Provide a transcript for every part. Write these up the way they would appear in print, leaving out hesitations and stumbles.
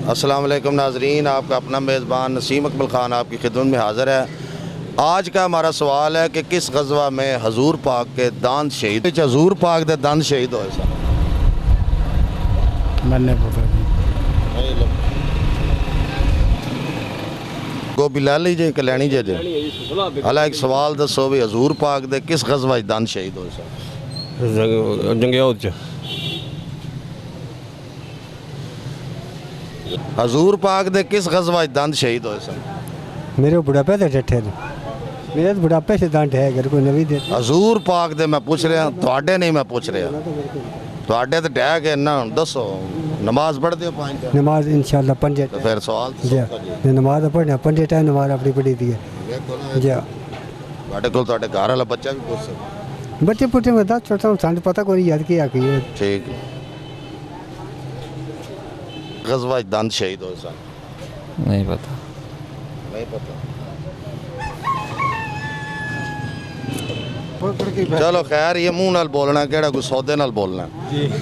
अस्सलाम वालेकुम नाजरीन, आपका अपना मेज़बान नसीम अकमल ख़ान आपकी खिदमत में हाज़िर है। आज का हमारा सवाल है कि किस गज़वा में हजूर पाक के दांत शहीद, हजूर पाक के दांत शहीद होए सन? मैंने पता गोभी लै लीजिए कि लैनी जे अला एक सवाल दसो भी हजूर पाक दे किस गज़वा दांत शहीद होए सन? जंगयाउद च हजूर पाक दे किस गज़वा दांत शहीद होए सन? मेरे बुढ़ापे से ठट्ठे ने मेरे तो बुढ़ापे से दांत है अगर कोई नवी दे हजूर पाक दे मैं पूछ रहा, तुहाडे नहीं मैं पूछ रहा। तुहाडे तो टह के ना दसो नमाज पढ़ते हो 5 टाइम? नमाज इंशाल्लाह पंजे तो फिर सवाल जी नमाज पढ़ने पंजे टाइम नमाज अपनी पढ़ी दी है जी। तुहाडे कोल तुहाडे घर वाला बच्चा भी पूछ सकदा? बच्चे पुट्टे में दस छोटा सानू पता कोई याद किया कि ठीक गज़वा दांत शहीद होए सन? नहीं पता। नहीं पता। चलो खैर, ये मुंह नाल बोलना केड़ा कोई सौदे नाल बोलना।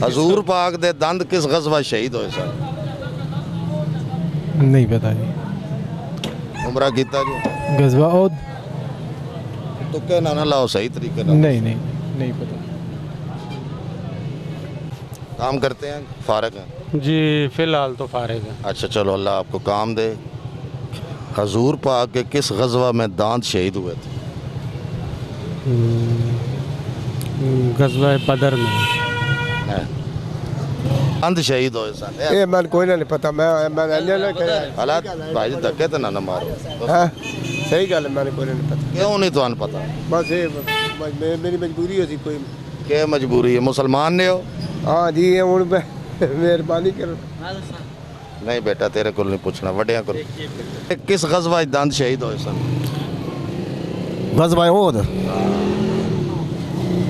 हजूर पाक दे दंद किस गज़वा शहीद होए सन? नहीं पता जी। उमरा कीता जी? गजवा और तुक्के ना लाओ, सही तरीके नाल। नहीं पता काम करते हैं, फारग हैं? जी, फिलहाल तो फारिग है। अच्छा चलो, अल्लाह आपको काम दे। हजूर पाक के किस गज़वा में दांत शहीद हुए थे? गजवा बदर में। अंध शहीद होए सन? ये मन कोई नहीं पता मैं हालात भाई जी धक्के तो ना मारो। सही गल मैंने कोई नहीं पता क्यों नहीं तुहानू पता? बस ये मेरी मजबूरी होती कोई क्या मजबूरी है? मुसलमान ने हो? हाँ जी हूँ मेहरबानी करो। नहीं बेटा, तेरे को नहीं पूछना, वड्डियां को। किस गज़वा दांत शहीद होए सन? गजवा ओद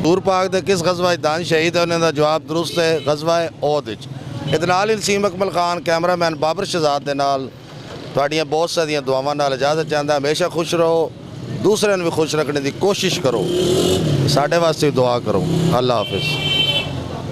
हजूर पाक दे किस गज़वा दांत शहीद है? उन्होंने दा जवाब दुरुस्त है, गज़वा ओहद विच। इहदे नाल ही नसीम अकमल खान कैमरामैन बाबर शहजाद दे नाल तुहाड़ियां बहुत सारियां दुआवां नाल इजाज़त चाहता। हमेशा खुश रहो, दूसरे भी खुश रखने की कोशिश करो, साढ़े वास्ते दुआ करो। अल्लाह हाफिज़।